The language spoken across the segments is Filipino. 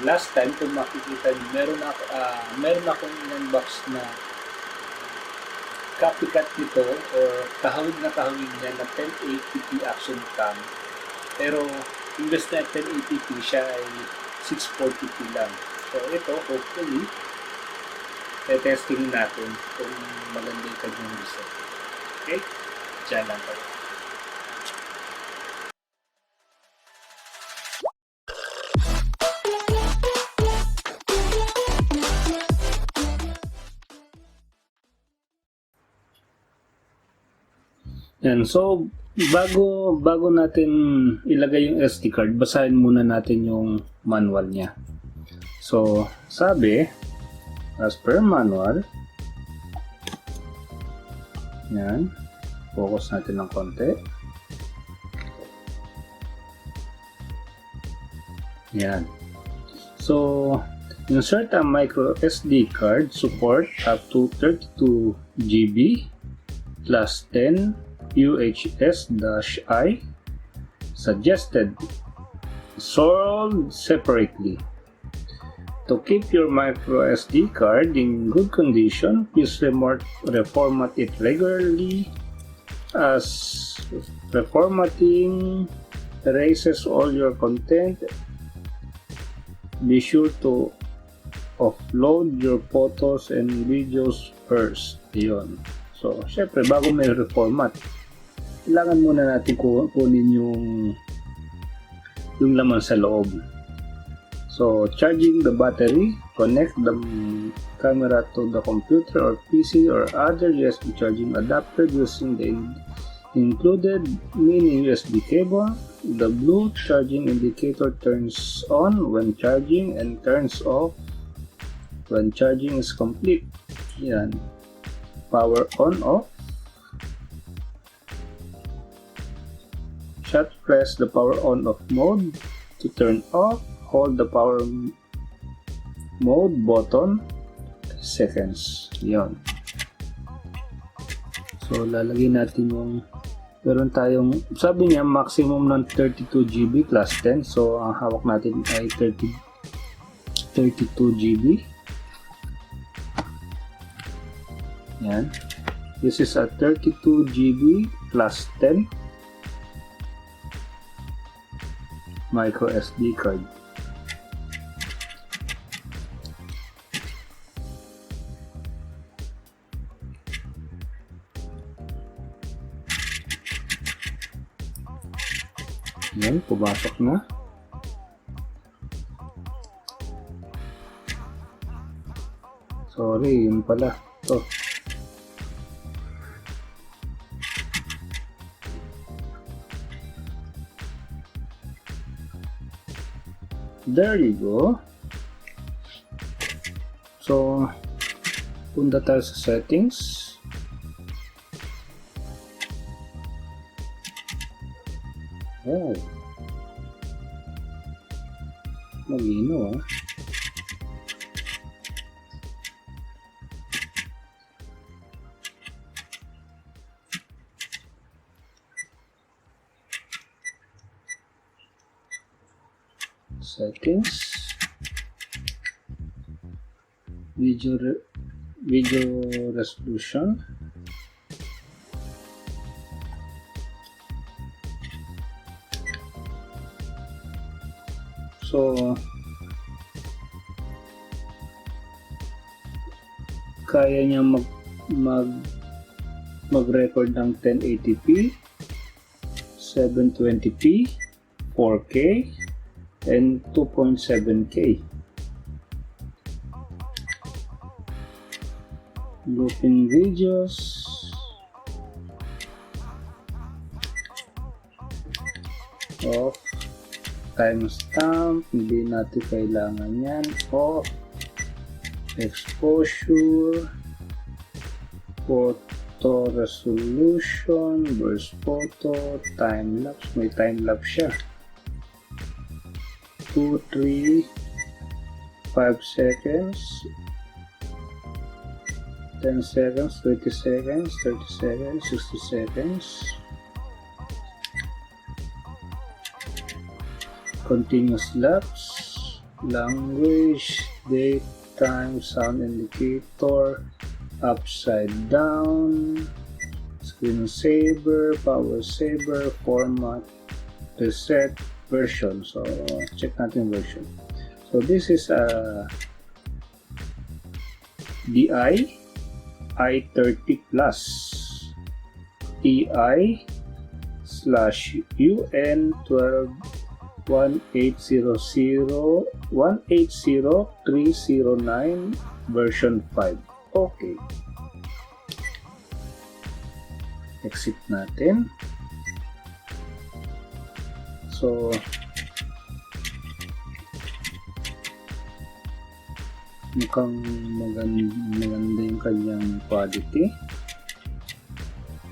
last time kung makikita niyo, meron akong in-unbox na copycat nito or kahawig na kahawig niya na 1080p action cam. Pero imbes na 1080p siya ay 640p lang. So ito, hopefully, testing natin kung maganda yung kanyang result. Okay? Diyan lang tayo. Yan. So, bago natin ilagay yung SD card, basahin muna natin yung manual niya. So, sabi, as per manual, yan, focus natin ng konti. Yan. So, insert a micro SD card, support up to 32 GB plus 10 UHS-I, suggested sold separately. To keep your micro SD card in good condition, please reformat it regularly, as reformatting erases all your content. Be sure to offload your photos and videos first. Yun. So, syempre, bago may reformat, kailangan muna natin kunin yung laman sa loob. So, charging the battery, connect the camera to the computer or PC or other USB charging adapter using the included mini USB cable. The blue charging indicator turns on when charging and turns off when charging is complete. Yan. Power on, off. Press the power on off mode to turn off. Hold the power mode button 3 seconds. Yon. So lalagyan natin yung meron tayong, sabi niya maximum ng 32 GB plus 10. So ang hawak natin ay 32 GB. Yan. This is a 32 GB plus 10 micro SD card. Yan, pumasok na. Sorry, yun pala. Ito. There you go. So, punta tayo sa settings. Oh. Malino ah. Settings, video resolution, so kaya niya mag-record ng 1080p, 720p, 4K and 2.7K. Looping videos, off, timestamp, hindi natin kailangan yan, off, exposure, photo resolution, burst photo, time-lapse, may time-lapse siya. 2, 3, 5 seconds, 10 seconds, 20 seconds, 30 seconds, 60 seconds. Continuous lapse, language, date, time, sound indicator, upside down, screensaver, power saver, format, reset, version. So check natin version. So this is a DI i30 Plus TI /UN 1800309 version 5. Okay. Exit natin. So mukhang maganda yung kanyang quality.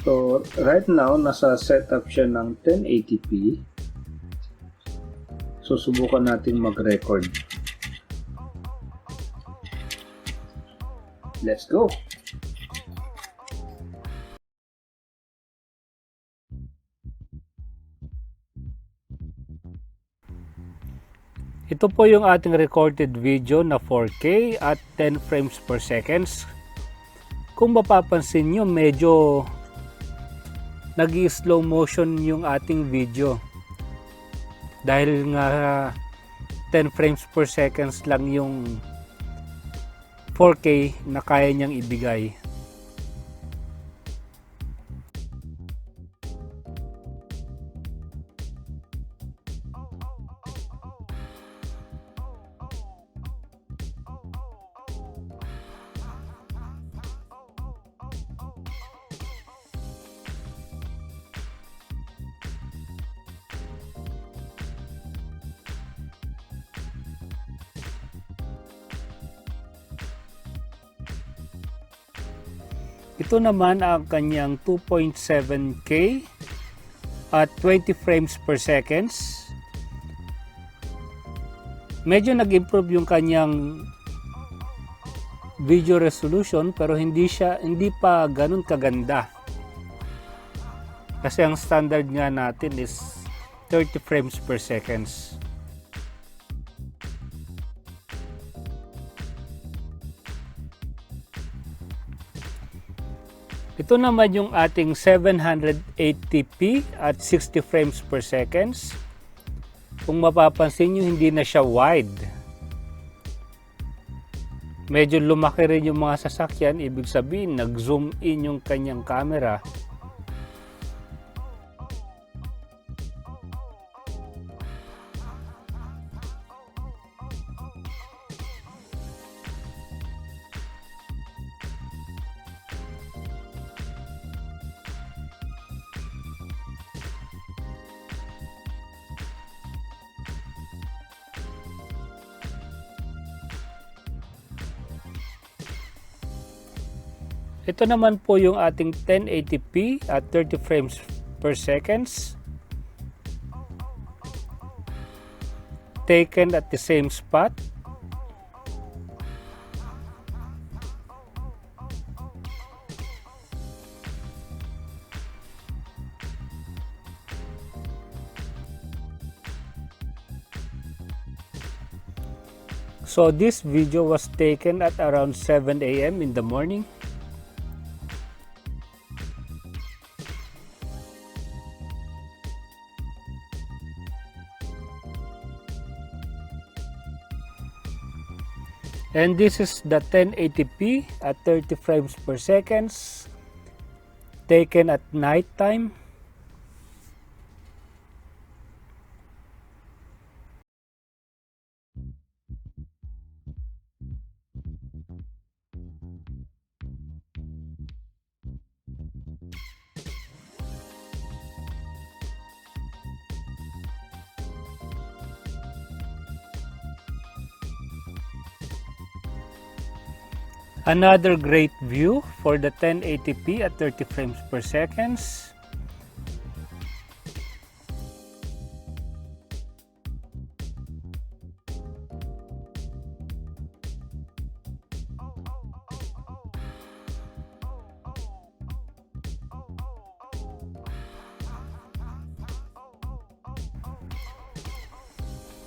So right now nasa setup siya ng 1080p. So subukan natin mag-record. Let's go. Ito po yung ating recorded video na 4K at 10 frames per seconds. Kung mapapansin nyo, medyo nag-slow motion yung ating video. Dahil nga 10 frames per seconds lang yung 4K na kaya niyang ibigay. Ito naman ang kanyang 2.7K at 20 frames per seconds. Medyo nag-improve yung kanyang video resolution pero hindi pa ganun kaganda. Kasi ang standard nga natin is 30 frames per seconds. Ito naman yung ating 780p at 60 frames per seconds. Kung mapapansin nyo, hindi na siya wide. Medyo lumaki rin yung mga sasakyan, ibig sabihin nag-zoom in yung kanyang camera. Ito naman po yung ating 1080p at 30 frames per seconds. Taken at the same spot. So this video was taken at around 7 AM in the morning. And this is the 1080p at 30 frames per seconds, taken at night time. Another great view for the 1080p at 30 frames per seconds.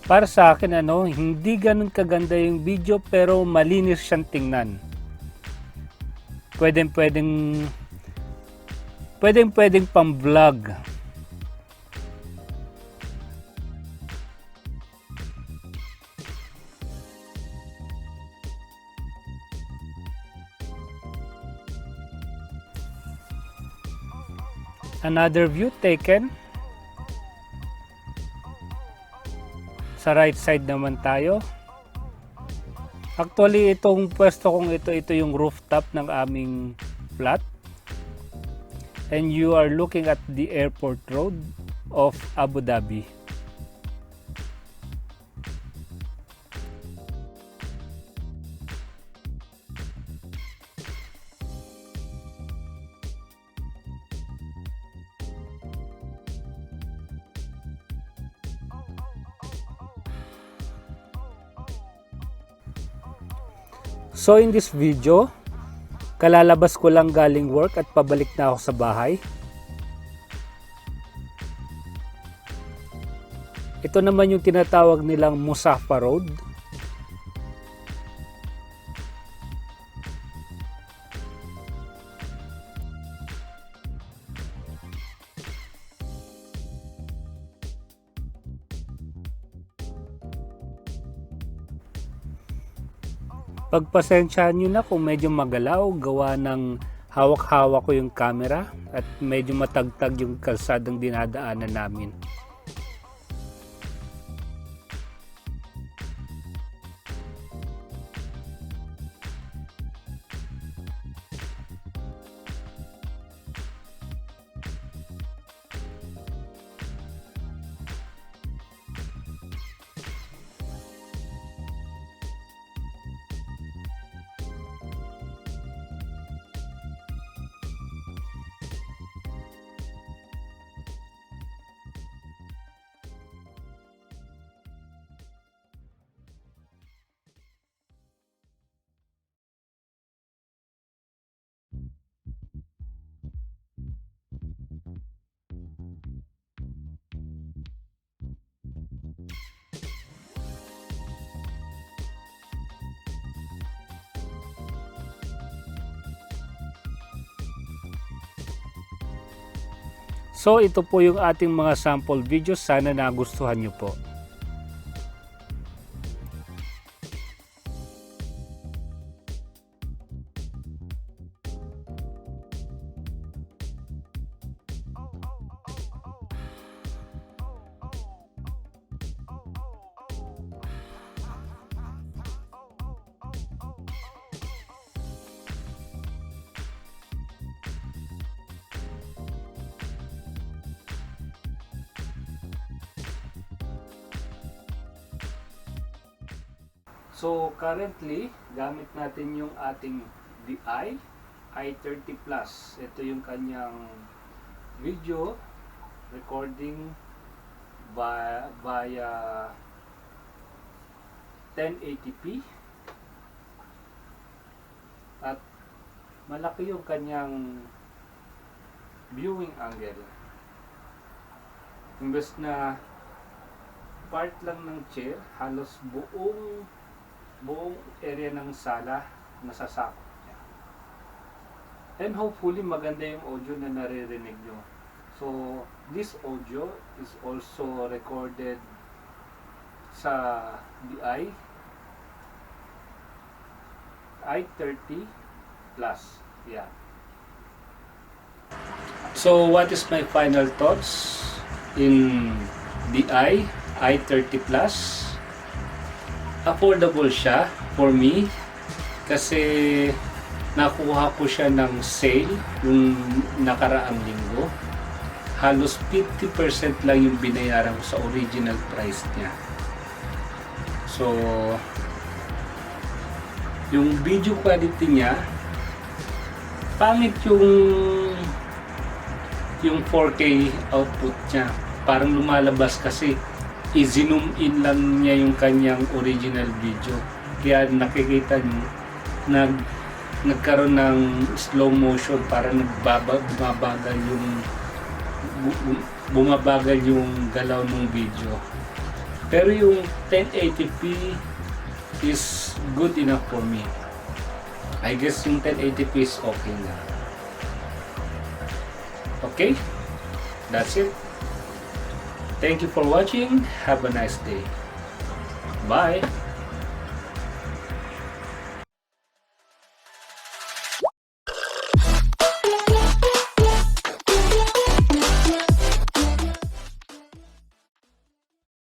Para sa akin hindi ganun kaganda yung video pero malinis siyang tingnan. Pwedeng pang vlog. Another view taken. Sa right side naman tayo. Actually, itong pwesto kong ito yung rooftop ng aming flat. And you are looking at the airport road of Abu Dhabi. So in this video, kalalabas ko lang galing work at pabalik na ako sa bahay. Ito naman yung tinatawag nilang Musafa Road. Pagpasensyahan nyo na kung medyo magalaw, gawa ng hawak-hawak ko yung camera at medyo matagtag yung kalsadang dinadaanan namin. So ito po yung ating mga sample videos. Sana nagustuhan nyo po. So currently, gamit natin yung ating DI i30 Plus. Ito yung kanyang video recording via 1080p. At malaki yung kanyang viewing angle. Imbes na part lang ng chair, halos buong area ng sala nasasakop niya. And hopefully maganda yung audio na naririnig nyo. So this audio is also recorded sa DI i30 Plus. Yeah. So what is my final thoughts in DI i30 Plus? Affordable siya for me kasi nakuha ko siya ng sale yung nakaraang linggo. Halos 50% lang yung binayaran ko sa original price niya. So yung video quality niya, pangit yung 4K output niya. Parang lumalabas kasi i-zoom in lang niya yung kanyang original video. Kaya nakikita nyo nagkaroon ng slow motion, para bumabagal yung galaw ng video. Pero yung 1080p is good enough for me. I guess yung 1080p is okay na. Okay? That's it. Thank you for watching. Have a nice day. Bye!